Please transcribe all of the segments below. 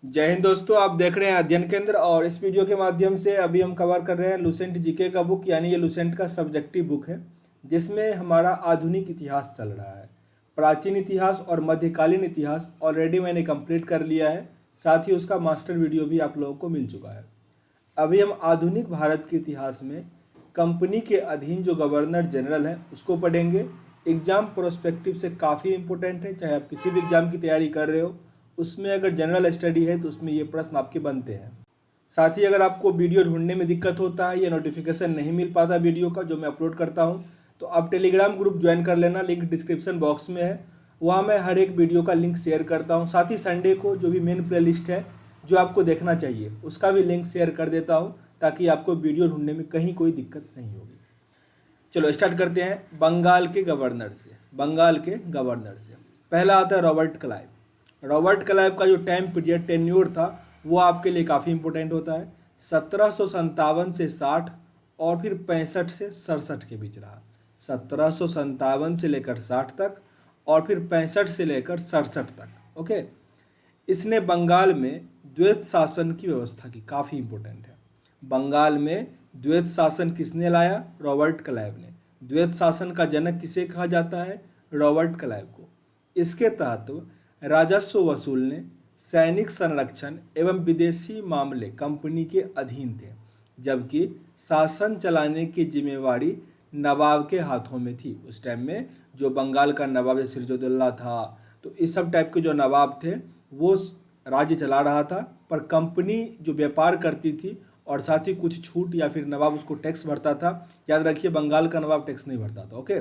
जय हिंद दोस्तों, आप देख रहे हैं अध्ययन केंद्र। और इस वीडियो के माध्यम से अभी हम कवर कर रहे हैं लुसेंट जीके का बुक, यानी ये लुसेंट का सब्जेक्टिव बुक है जिसमें हमारा आधुनिक इतिहास चल रहा है। प्राचीन इतिहास और मध्यकालीन इतिहास ऑलरेडी मैंने कंप्लीट कर लिया है, साथ ही उसका मास्टर वीडियो भी आप लोगों को मिल चुका है। अभी हम आधुनिक भारत के इतिहास में कंपनी के अधीन जो गवर्नर जनरल है उसको पढ़ेंगे। एग्जाम प्रोस्पेक्टिव से काफ़ी इंपॉर्टेंट है, चाहे आप किसी भी एग्जाम की तैयारी कर रहे हो उसमें अगर जनरल स्टडी है तो उसमें ये प्रश्न आपके बनते हैं। साथ ही अगर आपको वीडियो ढूंढने में दिक्कत होता है या नोटिफिकेशन नहीं मिल पाता वीडियो का जो मैं अपलोड करता हूँ, तो आप टेलीग्राम ग्रुप ज्वाइन कर लेना, लिंक डिस्क्रिप्शन बॉक्स में है। वहाँ मैं हर एक वीडियो का लिंक शेयर करता हूँ। साथ ही संडे को जो भी मेन प्लेलिस्ट है जो आपको देखना चाहिए उसका भी लिंक शेयर कर देता हूँ, ताकि आपको वीडियो ढूंढने में कहीं कोई दिक्कत नहीं होगी। चलो स्टार्ट करते हैं बंगाल के गवर्नर से। बंगाल के गवर्नर से पहला आता है रॉबर्ट क्लाइव। रॉबर्ट क्लाइव का जो टाइम पीरियड टेन्योर था वो आपके लिए काफ़ी इंपॉर्टेंट होता है। 1757 से 60 और फिर 65 से 67 के बीच रहा। 1757 से लेकर 60 तक और फिर 65 से लेकर 67 तक। ओके, इसने बंगाल में द्वैत शासन की व्यवस्था की, काफ़ी इंपॉर्टेंट है। बंगाल में द्वैत शासन किसने लाया? रॉबर्ट क्लाइव ने। द्वैत शासन का जनक किसे कहा जाता है? रॉबर्ट क्लाइव को। इसके तहत राजस्व वसूलने, सैनिक संरक्षण एवं विदेशी मामले कंपनी के अधीन थे, जबकि शासन चलाने की जिम्मेवारी नवाब के हाथों में थी। उस टाइम में जो बंगाल का नवाब सिराजुद्दौला था, तो इस सब टाइप के जो नवाब थे वो राज्य चला रहा था, पर कंपनी जो व्यापार करती थी और साथ ही कुछ छूट या फिर नवाब उसको टैक्स भरता था। याद रखिए, बंगाल का नवाब टैक्स नहीं भरता था। ओके,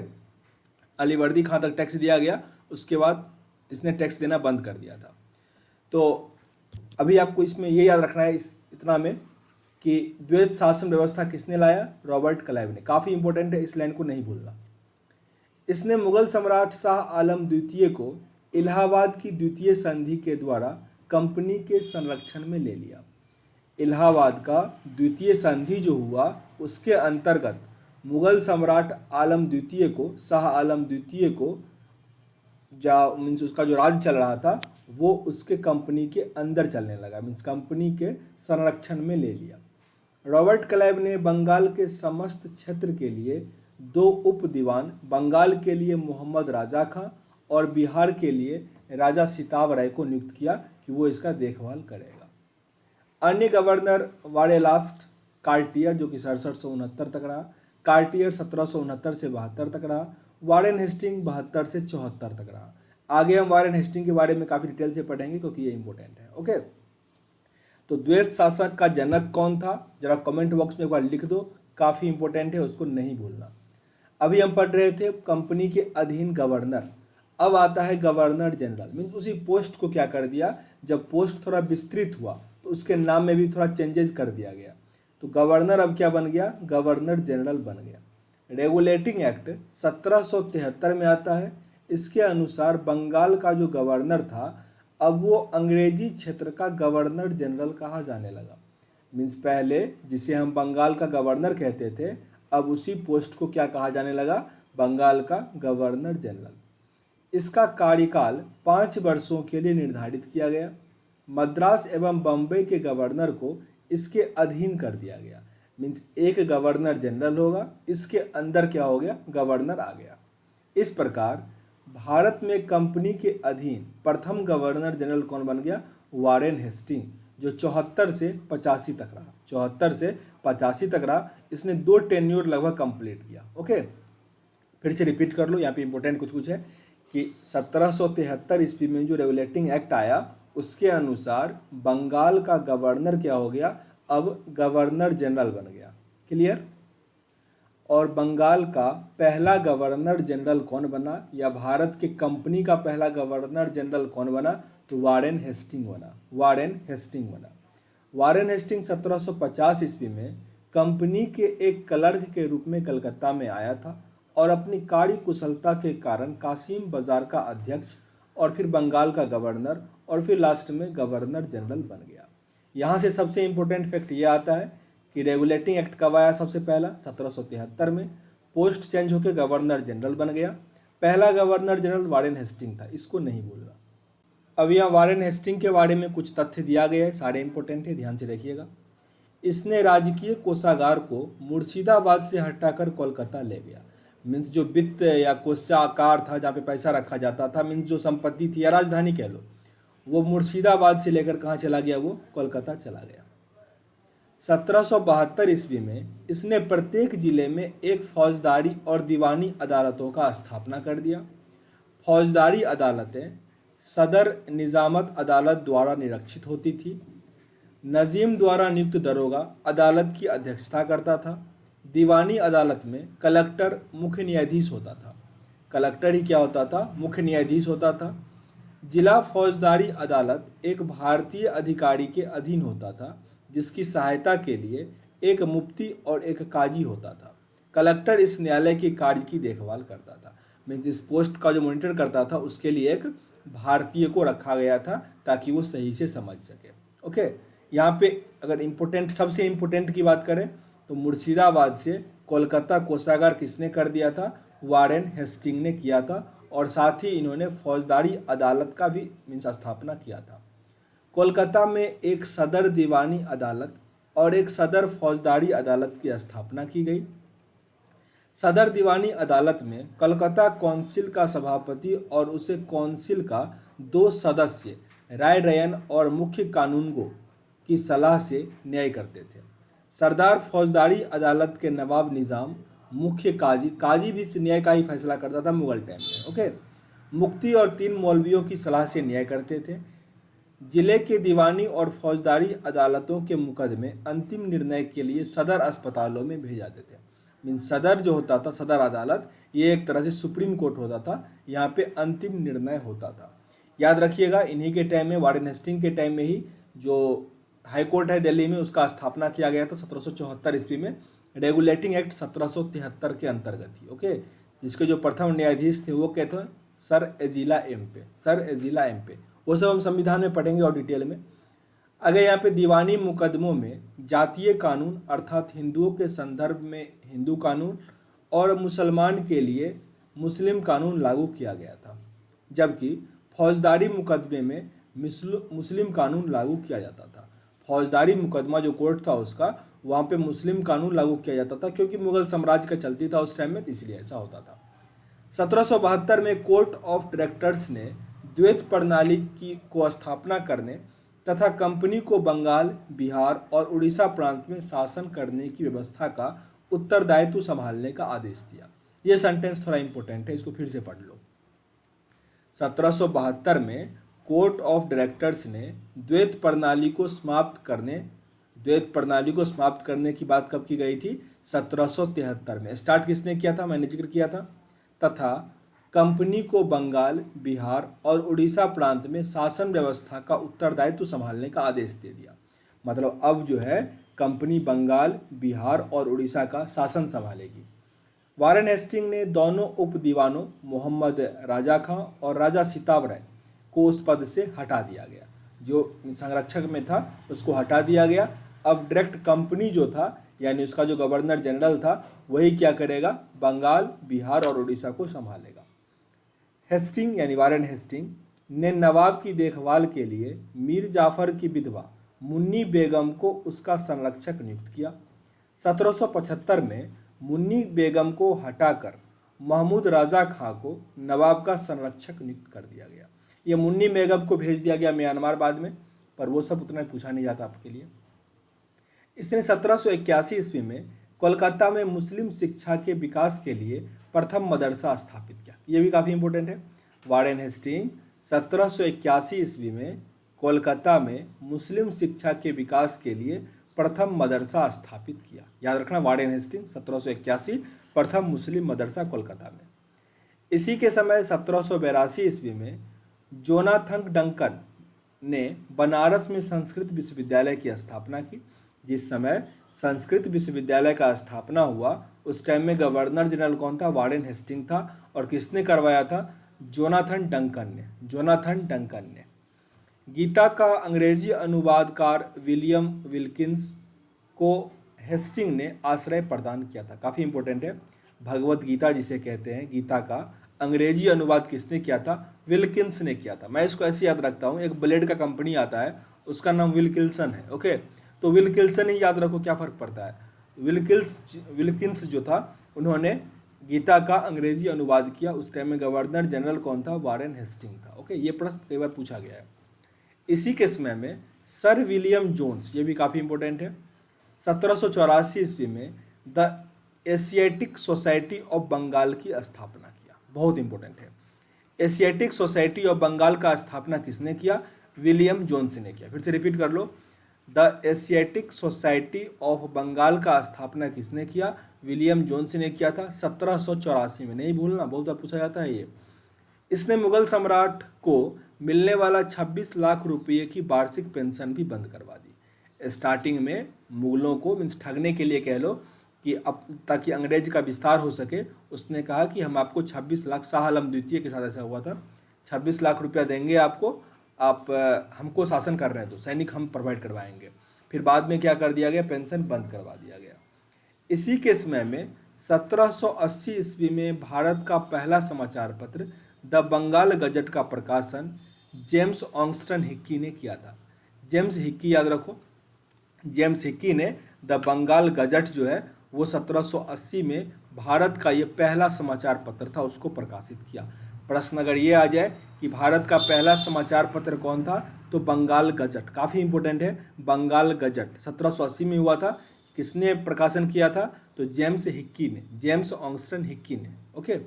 अलीवर्दी खां तक टैक्स दिया गया, उसके बाद इसने टैक्स देना बंद कर दिया था। तो अभी आपको इसमें ये याद रखना है इस इतना में कि द्वैत शासन व्यवस्था किसने लाया? रॉबर्ट क्लाइव ने। काफ़ी इंपॉर्टेंट है, इस लाइन को नहीं भूलना। इसने मुगल सम्राट शाह आलम द्वितीय को इलाहाबाद की द्वितीय संधि के द्वारा कंपनी के संरक्षण में ले लिया। इलाहाबाद का द्वितीय संधि जो हुआ उसके अंतर्गत मुगल सम्राट आलम द्वितीय को, शाह आलम द्वितीय को मीन्स उसका जो राज चल रहा था वो उसके कंपनी के अंदर चलने लगा, मीन्स कंपनी के संरक्षण में ले लिया। रॉबर्ट क्लाइव ने बंगाल के समस्त क्षेत्र के लिए 2 उप दीवान, बंगाल के लिए मोहम्मद राजा खां और बिहार के लिए राजा सिताब राय को नियुक्त किया कि वो इसका देखभाल करेगा। अन्य गवर्नर वारेलास्ट कार्टियर जो कि 6769 तक रहा, कार्टियर 1769 से 72 तक रहा, वारेन हेस्टिंग 72 से 74 तक रहा। आगे हम वारेन हेस्टिंग के बारे में काफ़ी डिटेल से पढ़ेंगे क्योंकि ये इंपॉर्टेंट है। ओके, तो द्वैत शासक का जनक कौन था? जरा कमेंट बॉक्स में एक बार लिख दो, काफ़ी इंपॉर्टेंट है, उसको नहीं भूलना। अभी हम पढ़ रहे थे कंपनी के अधीन गवर्नर, अब आता है गवर्नर जनरल। मीन्स उसी पोस्ट को क्या कर दिया, जब पोस्ट थोड़ा विस्तृत हुआ तो उसके नाम में भी थोड़ा चेंजेस कर दिया गया। तो गवर्नर अब क्या बन गया? गवर्नर जनरल बन गया। रेगुलेटिंग एक्ट 1773 में आता है। इसके अनुसार बंगाल का जो गवर्नर था अब वो अंग्रेजी क्षेत्र का गवर्नर जनरल कहा जाने लगा। मीन्स पहले जिसे हम बंगाल का गवर्नर कहते थे, अब उसी पोस्ट को क्या कहा जाने लगा? बंगाल का गवर्नर जनरल। इसका कार्यकाल 5 वर्षों के लिए निर्धारित किया गया। मद्रास एवं बम्बई के गवर्नर को इसके अधीन कर दिया गया। मीन्स एक गवर्नर जनरल होगा, इसके अंदर क्या हो गया? गवर्नर आ गया। इस प्रकार भारत में कंपनी के अधीन प्रथम गवर्नर जनरल कौन बन गया? वारेन हेस्टिंग, जो 74 से 85 तक रहा। 74 से 85 तक रहा। इसने 2 टेन्योर लगभग कंप्लीट किया। ओके, फिर से रिपीट कर लो, यहाँ पे इंपॉर्टेंट कुछ है कि 1773 ईस्वी में जो रेगुलेटिंग एक्ट आया उसके अनुसार बंगाल का गवर्नर क्या हो गया? अब गवर्नर जनरल बन गया। क्लियर? और बंगाल का पहला गवर्नर जनरल कौन बना, या भारत के कंपनी का पहला गवर्नर जनरल कौन बना? तो वारेन हेस्टिंग बना। वारेन हेस्टिंग बना। वारेन हेस्टिंग 1750 ईस्वी में कंपनी के एक क्लर्क के रूप में कलकत्ता में आया था और अपनी कार्य कुशलता के कारण कासिम बाजार का अध्यक्ष और फिर बंगाल का गवर्नर और फिर लास्ट में गवर्नर जनरल बन गया। यहाँ से सबसे इम्पोर्टेंट फैक्ट ये आता है कि रेगुलेटिंग एक्ट कब आया? सबसे पहला 1773 में। पोस्ट चेंज होकर गवर्नर जनरल बन गया। पहला गवर्नर जनरल वारेन हेस्टिंग था, इसको नहीं भूलना। अब यहाँ वारेन हेस्टिंग के बारे में कुछ तथ्य दिया गया है, सारे इंपॉर्टेंट है, ध्यान से देखिएगा। इसने राजकीय कोषागार को मुर्शिदाबाद से हटाकर कोलकाता ले गया। मीन्स जो वित्त या कोषागार था जहाँ पे पैसा रखा जाता था, मीन्स जो संपत्ति थी या राजधानी कह लो, वो मुर्शिदाबाद से लेकर कहाँ चला गया, वो कोलकाता चला गया। 1772 ईस्वी में इसने प्रत्येक जिले में एक फौजदारी और दीवानी अदालतों का स्थापना कर दिया। फौजदारी अदालतें सदर निजामत अदालत द्वारा निरीक्षित होती थी। नजीम द्वारा नियुक्त दरोगा अदालत की अध्यक्षता करता था। दीवानी अदालत में कलेक्टर मुख्य न्यायाधीश होता था। कलेक्टर ही क्या होता था, मुख्य न्यायाधीश होता था। जिला फौजदारी अदालत एक भारतीय अधिकारी के अधीन होता था, जिसकी सहायता के लिए एक मुफ्ती और एक काजी होता था। कलेक्टर इस न्यायालय के कार्य की देखभाल करता था। मीन्स इस पोस्ट का जो मॉनिटर करता था उसके लिए एक भारतीय को रखा गया था ताकि वो सही से समझ सके। ओके, यहाँ पे अगर इम्पोर्टेंट, सबसे इम्पोर्टेंट की बात करें तो मुर्शिदाबाद से कोलकाता कोषागार किसने कर दिया था, वारेन हेस्टिंग ने किया था। और साथ ही इन्होंने फौजदारी अदालत का भी मीन्स स्थापना किया था। कोलकाता में एक सदर दीवानी अदालत और एक सदर फौजदारी अदालत की स्थापना की गई। सदर दीवानी अदालत में कलकत्ता काउंसिल का सभापति और उसे काउंसिल का 2 सदस्य राय रयन और मुख्य कानूनगो की सलाह से न्याय करते थे। सरदार फौजदारी अदालत के नवाब निज़ाम मुख्य काजी भी इस न्याय का ही फैसला करता था मुगल टाइम में। ओके, मुफ्ती और 3 मौलवियों की सलाह से न्याय करते थे। जिले के दीवानी और फौजदारी अदालतों के मुकदमे अंतिम निर्णय के लिए सदर अस्पतालों में भेजे जाते थे। मीन सदर जो होता था, सदर अदालत, ये एक तरह से सुप्रीम कोर्ट होता था, यहाँ पे अंतिम निर्णय होता था। याद रखिएगा, इन्हीं के टाइम में, वारेन हेस्टिंग के टाइम में ही जो हाई कोर्ट है दिल्ली में, उसका स्थापना किया गया था 1774 ईस्वी में। रेगुलेटिंग एक्ट 1773 के अंतर्गत ही। ओके, जिसके जो प्रथम न्यायाधीश थे वो कहते हैं सर एजिला एम पे। वो सब हम संविधान में पढ़ेंगे और डिटेल में। अगर यहाँ पे दीवानी मुकदमों में जातीय कानून अर्थात हिंदुओं के संदर्भ में हिंदू कानून और मुसलमान के लिए मुस्लिम कानून लागू किया गया था, जबकि फौजदारी मुकदमे में मुस्लिम कानून लागू किया जाता था। फौजदारी मुकदमा जो कोर्ट था उसका, वहाँ पे मुस्लिम कानून लागू किया जाता था, क्योंकि मुगल साम्राज्य का चलती था उस टाइम में, इसलिए ऐसा होता था। 1772 में कोर्ट ऑफ डायरेक्टर्स ने द्वैत प्रणाली को स्थापना करने तथा कंपनी को बंगाल, बिहार और उड़ीसा प्रांत में शासन करने की व्यवस्था का उत्तरदायित्व संभालने का आदेश दिया। ये सेंटेंस थोड़ा इंपॉर्टेंट है, इसको फिर से पढ़ लो। 1772 में कोर्ट ऑफ डायरेक्टर्स ने द्वैत प्रणाली को समाप्त करने की बात कब की गई थी, 1773 में। स्टार्ट किसने किया था, मैंने जिक्र किया था। तथा कंपनी को बंगाल, बिहार और उड़ीसा प्रांत में शासन व्यवस्था का उत्तरदायित्व संभालने का आदेश दे दिया। मतलब अब जो है कंपनी बंगाल, बिहार और उड़ीसा का शासन संभालेगी। वारेन हेस्टिंग ने दोनों उप दीवानों मोहम्मद राजा खां और राजा सिताब राय को उस पद से हटा दिया गया। जो संरक्षक में था उसको हटा दिया गया। अब डायरेक्ट कंपनी जो था, यानी उसका जो गवर्नर जनरल था, वही क्या करेगा, बंगाल, बिहार और उड़ीसा को संभालेगा। हेस्टिंग यानी वारेन हेस्टिंग ने नवाब की देखभाल के लिए मीर जाफर की विधवा मुन्नी बेगम को उसका संरक्षक नियुक्त किया। 1775 में मुन्नी बेगम को हटाकर महमूद राजा खां को नवाब का संरक्षक नियुक्त कर दिया गया। ये मुन्नी बेगम को भेज दिया गया म्यांमार बाद में, पर वो सब उतना पूछा नहीं जाता आपके लिए। इसने 1781 ईस्वी में कोलकाता में मुस्लिम शिक्षा के विकास के लिए प्रथम मदरसा स्थापित किया। ये भी काफ़ी इंपॉर्टेंट है। वारेन हेस्टिंग 1781 ईस्वी में कोलकाता में मुस्लिम शिक्षा के विकास के लिए प्रथम मदरसा स्थापित किया। याद रखना, वारेन हेस्टिंग 1781 प्रथम मुस्लिम मदरसा कोलकाता में। इसी के समय 1782 ईस्वी में जोनाथन डंकन ने बनारस में संस्कृत विश्वविद्यालय की स्थापना की। जिस समय संस्कृत विश्वविद्यालय का स्थापना हुआ उस टाइम में गवर्नर जनरल कौन था, वारेन हेस्टिंग था। और किसने करवाया था, जोनाथन डंकन ने। गीता का अंग्रेजी अनुवादकार विलियम विल्किंस को हेस्टिंग ने आश्रय प्रदान किया था। काफ़ी इंपॉर्टेंट है। भगवत गीता जिसे कहते हैं, गीता का अंग्रेजी अनुवाद किसने किया था, विल्किंस ने किया था। मैं इसको ऐसे याद रखता हूँ, एक ब्लेड का कंपनी आता है, उसका नाम विल्किंसन है। ओके, तो विल्किंसन ही याद रखो, क्या फ़र्क पड़ता है। विल्किंस जो था, उन्होंने गीता का अंग्रेजी अनुवाद किया। उस टाइम में गवर्नर जनरल कौन था? वारेन हेस्टिंग था। ओके, ये प्रश्न कई बार पूछा गया है। इसी के समय में सर विलियम जोन्स, ये भी काफ़ी इंपॉर्टेंट है, 1784 ईस्वी में the Asiatic Society of Bengal की स्थापना किया। बहुत इंपॉर्टेंट है। एशियाटिक सोसाइटी ऑफ बंगाल का स्थापना किसने किया? विलियम जोन्स ने किया। फिर से रिपीट कर लो, the Asiatic Society of Bengal का स्थापना किसने किया? विलियम जोन्स ने किया था 1784 में। नहीं भूलना, बहुत बार पूछा जाता है ये। इसने मुगल सम्राट को मिलने वाला 26 लाख रुपये की वार्षिक पेंशन भी बंद करवा दी। स्टार्टिंग में मुगलों को मीन्स ठगने के लिए कह लो कि अब ताकि अंग्रेज का विस्तार हो सके, उसने कहा कि हम आपको 26 लाख, शाह आलम द्वितीय के साथ ऐसा हुआ था, 26 लाख रुपया देंगे आपको, आप हमको शासन कर रहे हैं तो सैनिक हम प्रोवाइड करवाएंगे। फिर बाद में क्या कर दिया गया? पेंशन बंद करवा दिया गया। इसी के समय में 1780 ईस्वी में भारत का पहला समाचार पत्र द बंगाल गजट का प्रकाशन जेम्स ऑंगस्टन हिक्की ने किया था। जेम्स हिक्की याद रखो, जेम्स हिक्की ने द बंगाल गजट जो है वो 1780 में भारत का ये पहला समाचार पत्र था, उसको प्रकाशित किया। प्रश्न अगर ये आ जाए कि भारत का पहला समाचार पत्र कौन था, तो बंगाल गजट, काफ़ी इंपॉर्टेंट है। बंगाल गजट 1780 में हुआ था। किसने प्रकाशन किया था? तो जेम्स हिक्की ने, जेम्स ऑंगस्टन हिक्की ने। ओके,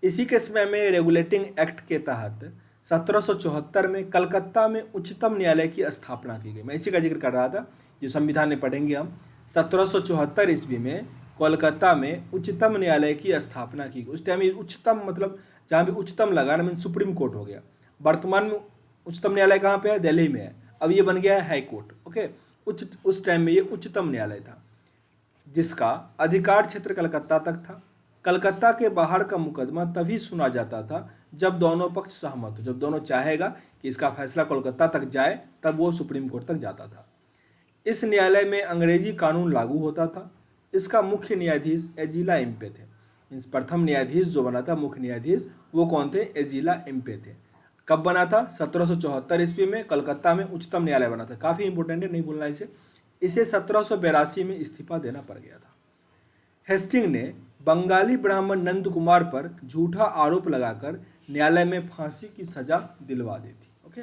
इसी के समय में रेगुलेटिंग एक्ट के तहत 1774 में कलकत्ता में उच्चतम न्यायालय की स्थापना की गई। मैं इसी का जिक्र कर रहा था, जो संविधान में पढ़ेंगे हम। 1774 ईस्वी में कोलकाता में उच्चतम न्यायालय की स्थापना की गई। उस टाइम में उच्चतम मतलब जहाँ भी उच्चतम लगा ना, मीन सुप्रीम कोर्ट हो गया। वर्तमान में उच्चतम न्यायालय कहाँ पे है? दिल्ली में है। अब ये बन गया है हाई कोर्ट। ओके, उस टाइम में ये उच्चतम न्यायालय था, जिसका अधिकार क्षेत्र कलकत्ता तक था। कलकत्ता के बाहर का मुकदमा तभी सुना जाता था जब दोनों पक्ष सहमत हो, जब दोनों चाहेगा कि इसका फैसला कोलकाता तक जाए, तब वो सुप्रीम कोर्ट तक जाता था। इस न्यायालय में अंग्रेजी कानून लागू होता था। इसका मुख्य न्यायाधीश एजिला इम्पे थे। मीन्स प्रथम न्यायाधीश जो बना था, मुख्य न्यायाधीश, वो कौन थे? एजिला इम्पे थे। कब बना था? 1774 ईस्वी में कलकत्ता में उच्चतम न्यायालय बना था। काफ़ी इंपॉर्टेंट है, नहीं भूलना इसे। इसे 1782 में इस्तीफा देना पड़ गया था। हेस्टिंग ने बंगाली ब्राह्मण नंद कुमार पर झूठा आरोप लगाकर न्यायालय में फांसी की सजा दिलवा दी थी। ओके,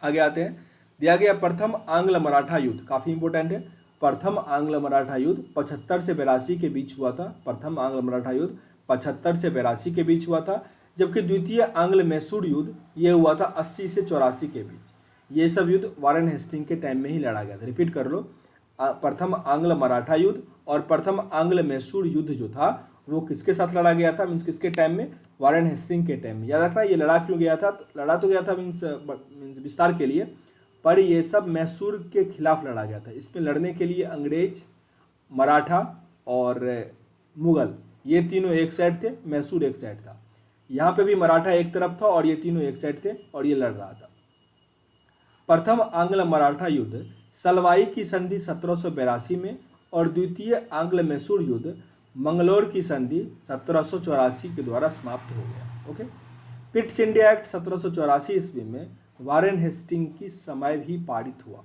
आगे आते हैं। दिया गया प्रथम आंग्ल मराठा युद्ध, काफ़ी इंपॉर्टेंट है। प्रथम आंग्ल मराठा युद्ध 75 से 82 के बीच हुआ था। प्रथम आंग्ल मराठा युद्ध 75 से 82 के बीच हुआ था, जबकि द्वितीय आंग्ल मैसूर युद्ध ये हुआ था 80 से 84 के बीच। ये सब युद्ध वारेन हेस्टिंग के टाइम में ही लड़ा गया था। रिपीट कर लो, प्रथम आंग्ल मराठा युद्ध और प्रथम आंग्ल मैसूर युद्ध जो था वो किसके साथ लड़ा गया था? मीन्स किसके टाइम में? वारेन हेस्टिंग के टाइम में। याद रखना, ये लड़ा क्यों गया था? तो लड़ा तो गया था मीन्स विस्तार के लिए, पर ये सब मैसूर के खिलाफ लड़ा गया था। इसमें लड़ने के लिए अंग्रेज, मराठा और मुगल, ये तीनों एक साइड थे, मैसूर एक साइड था। यहाँ पे भी मराठा एक तरफ था और ये तीनों एक साइड थे और ये लड़ रहा था। प्रथम आंग्ल मराठा युद्ध सलवाई की संधि 1782 में और द्वितीय आंग्ल मैसूर युद्ध मंगलोर की संधि 1784 के द्वारा समाप्त हो गया। ओके, पिट्स इंडिया एक्ट 1784 ईस्वी में वारेन हेस्टिंग की समय भी पारित हुआ।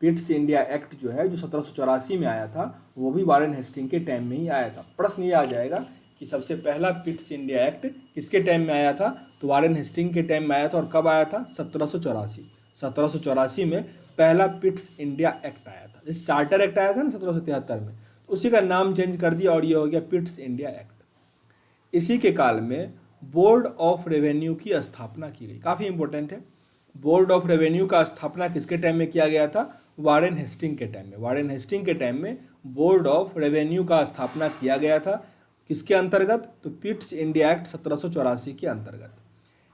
पिट्स इंडिया एक्ट जो है, जो 1784 में आया था, वो भी वारेन हेस्टिंग के टाइम में ही आया था। प्रश्न ये आ जाएगा कि सबसे पहला पिट्स इंडिया एक्ट किसके टाइम में आया था? तो वारेन हेस्टिंग के टाइम में आया था। और कब आया था? 1784। 1784 में पहला पिट्स इंडिया एक्ट आया था। जिस चार्टर एक्ट आया था ना 1773 में, उसी का नाम चेंज कर दिया और ये हो गया पिट्स इंडिया एक्ट। इसी के काल में बोर्ड ऑफ रेवेन्यू की स्थापना की गई। काफ़ी इंपॉर्टेंट है। बोर्ड ऑफ रेवेन्यू का स्थापना किसके टाइम में किया गया था? वारेन हेस्टिंग के टाइम में। वारेन हेस्टिंग के टाइम में बोर्ड ऑफ रेवेन्यू का स्थापना किया गया था। किसके अंतर्गत? तो पिट्स इंडिया एक्ट 1784 के अंतर्गत।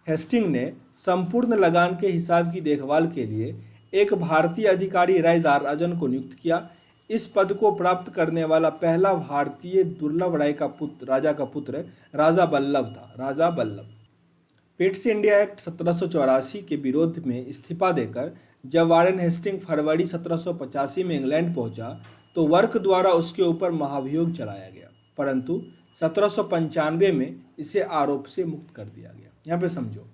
हेस्टिंग ने संपूर्ण लगान के हिसाब की देखभाल के लिए एक भारतीय अधिकारी राय राजन को नियुक्त किया। इस पद को प्राप्त करने वाला पहला भारतीय दुर्लभ राय का पुत्र, राजा का पुत्र राजा बल्लभ था। राजा बल्लभ। पिट्स इंडिया एक्ट 1784 के विरोध में इस्तीफा देकर जब वारेन हेस्टिंग फरवरी 1785 में इंग्लैंड पहुंचा तो वर्क द्वारा उसके ऊपर महाभियोग चलाया गया, परंतु 1795 में इसे आरोप से मुक्त कर दिया गया। यहाँ पे समझो,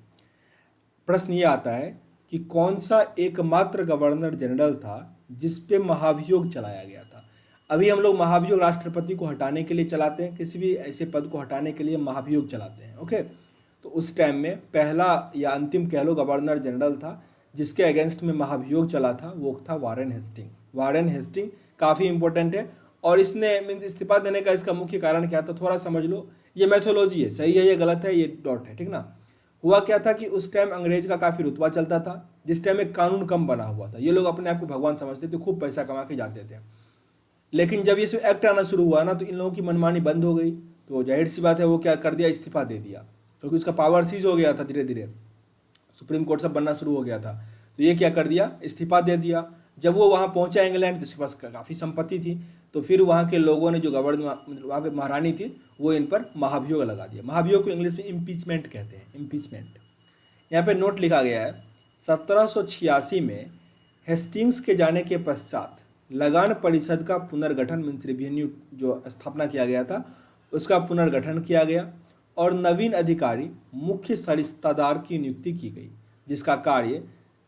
प्रश्न ये आता है कि कौन सा एकमात्र गवर्नर जनरल था जिस पे महाभियोग चलाया गया था। अभी हम लोग महाभियोग राष्ट्रपति को हटाने के लिए चलाते हैं, किसी भी ऐसे पद को हटाने के लिए महाभियोग चलाते हैं। ओके, तो उस टाइम में पहला या अंतिम कह लो गवर्नर जनरल था जिसके अगेंस्ट में महाभियोग चला था, वो था वारेन हेस्टिंग। वारेन हेस्टिंग काफ़ी इंपॉर्टेंट है, और इसने मीन्स इस्तीफा देने का इसका मुख्य कारण क्या था, थोड़ा समझ लो। ये मैथोलॉजी है, सही है, ये गलत है, ये डॉट है, ठीक ना। हुआ क्या था कि उस टाइम अंग्रेज का काफ़ी रुतबा चलता था, जिस टाइम एक कानून कम बना हुआ था, ये लोग अपने आप को भगवान समझते थे, खूब पैसा कमा के जाते थे। लेकिन जब ये सब एक्ट आना शुरू हुआ ना, तो इन लोगों की मनमानी बंद हो गई। तो जाहिर सी बात है वो क्या कर दिया, इस्तीफा दे दिया, क्योंकि उसका पावर सीज हो गया था, धीरे धीरे सुप्रीम कोर्ट सब बनना शुरू हो गया था। तो ये क्या कर दिया, इस्तीफा दे दिया। जब वो वहाँ पहुंचा इंग्लैंड, तो उसके पास काफ़ी संपत्ति थी, तो फिर वहाँ के लोगों ने, जो गवर्नर मतलब वहाँ पे महारानी थी, वो इन पर महाभियोग लगा दिया। महाभियोग को इंग्लिश में इम्पीचमेंट कहते हैं, इम्पीचमेंट। यहाँ पे नोट लिखा गया है, 1786 में हेस्टिंग्स के जाने के पश्चात लगान परिषद का पुनर्गठन, मीन्स रिवेन्यू जो स्थापना किया गया था, उसका पुनर्गठन किया गया, और नवीन अधिकारी मुख्य सरिस्तादार की नियुक्ति की गई, जिसका कार्य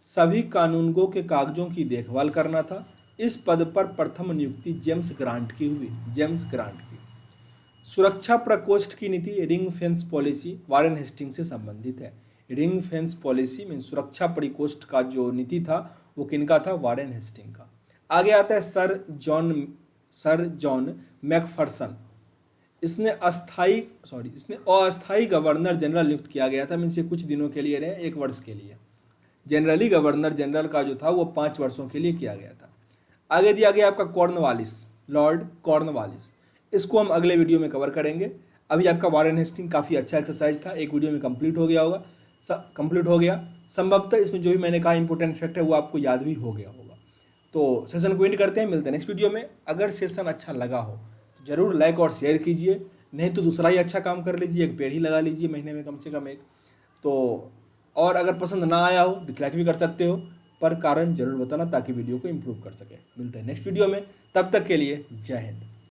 सभी कानूनगों के कागजों की देखभाल करना था। इस पद पर प्रथम नियुक्ति जेम्स ग्रांट की हुई, जेम्स ग्रांट की। सुरक्षा प्रकोष्ठ की नीति ring fence policy Warren Hastings से संबंधित है। रिंग फेंस पॉलिसी में सुरक्षा परिकोष्ठ का जो नीति था वो किनका था, वारेन हेस्टिंग का। आगे आता है सर जॉन मैकफरसन। इसने अस्थाई गवर्नर जनरल नियुक्त किया गया था, मीन्स कुछ दिनों के लिए रहे, 1 वर्ष के लिए। जनरली गवर्नर जनरल का जो था वो 5 वर्षों के लिए किया गया था। आगे दिया गया आपका कॉर्नवालिस, लॉर्ड कॉर्नवालिस। इसको हम अगले वीडियो में कवर करेंगे। अभी आपका वारेन हेस्टिंग काफ़ी अच्छा एक्सरसाइज था, एक वीडियो में कंप्लीट हो गया होगा, कंप्लीट हो गया। संभवतः इसमें जो भी मैंने कहा इंपॉर्टेंट फैक्ट है वो आपको याद भी हो गया होगा। तो सेशन को एंड करते हैं, मिलते हैं नेक्स्ट वीडियो में। अगर सेशन अच्छा लगा हो तो जरूर लाइक और शेयर कीजिए, नहीं तो दूसरा ही अच्छा काम कर लीजिए, एक पेड़ ही लगा लीजिए महीने में कम से कम एक। तो और अगर पसंद ना आया हो डिसलाइक भी कर सकते हो, पर कारण जरूर बताना ताकि वीडियो को इम्प्रूव कर सके। मिलते हैं नेक्स्ट वीडियो में, तब तक के लिए जय हिंद।